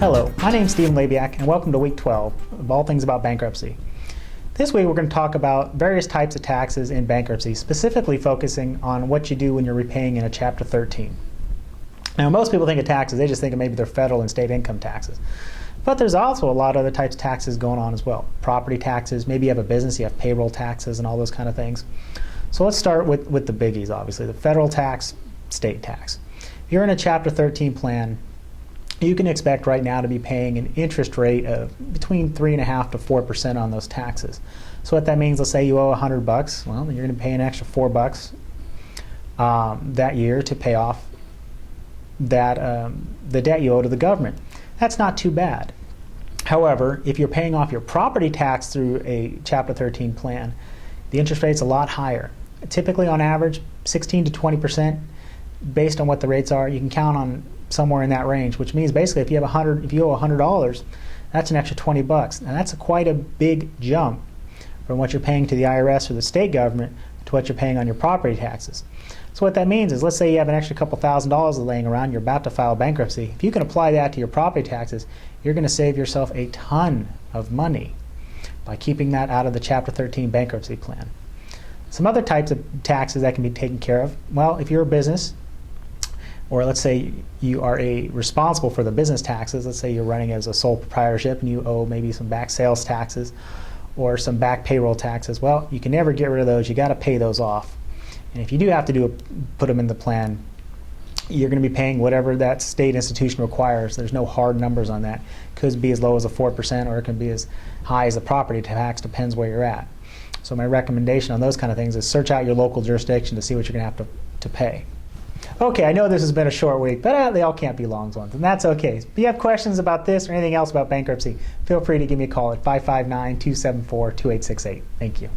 Hello, my name is Stephen Labiak, and welcome to Week 12 of All Things About Bankruptcy. This week we're going to talk about various types of taxes in bankruptcy, specifically focusing on what you do when you're repaying in a Chapter 13. Now, most people think of taxes, they just think of maybe their federal and state income taxes. But there's also a lot of other types of taxes going on as well. Property taxes, maybe you have a business, you have payroll taxes and all those kind of things. So let's start with the biggies, obviously, the federal tax, state tax. If you're in a Chapter 13 plan, you can expect right now to be paying an interest rate of between 3.5% to 4% on those taxes. So what that means, let's say you owe $100, well, you're going to pay an extra $4 that year to pay off that the debt you owe to the government. That's not too bad. However, if you're paying off your property tax through a Chapter 13 plan, the interest rate's a lot higher. Typically, on average, 16 to 20%, based on what the rates are. You can count on somewhere in that range, which means basically if you owe $100, that's an extra $20. Now that's quite a big jump from what you're paying to the IRS or the state government to what you're paying on your property taxes. So what that means is, let's say you have an extra couple $1,000s laying around, you're about to file bankruptcy. If you can apply that to your property taxes, you're going to save yourself a ton of money by keeping that out of the Chapter 13 bankruptcy plan. Some other types of taxes that can be taken care of, well, if you're a business, or let's say you are responsible for the business taxes. Let's say you're running as a sole proprietorship and you owe maybe some back sales taxes or some back payroll taxes. Well, you can never get rid of those. You got to pay those off. And if you do have to put them in the plan, you're going to be paying whatever that state institution requires. There's no hard numbers on that. It could be as low as a 4% or it can be as high as the property tax, depends where you're at. So my recommendation on those kind of things is search out your local jurisdiction to see what you're going to have to pay. Okay, I know this has been a short week, but they all can't be long ones, and that's okay. If you have questions about this or anything else about bankruptcy, feel free to give me a call at 559-274-2868. Thank you.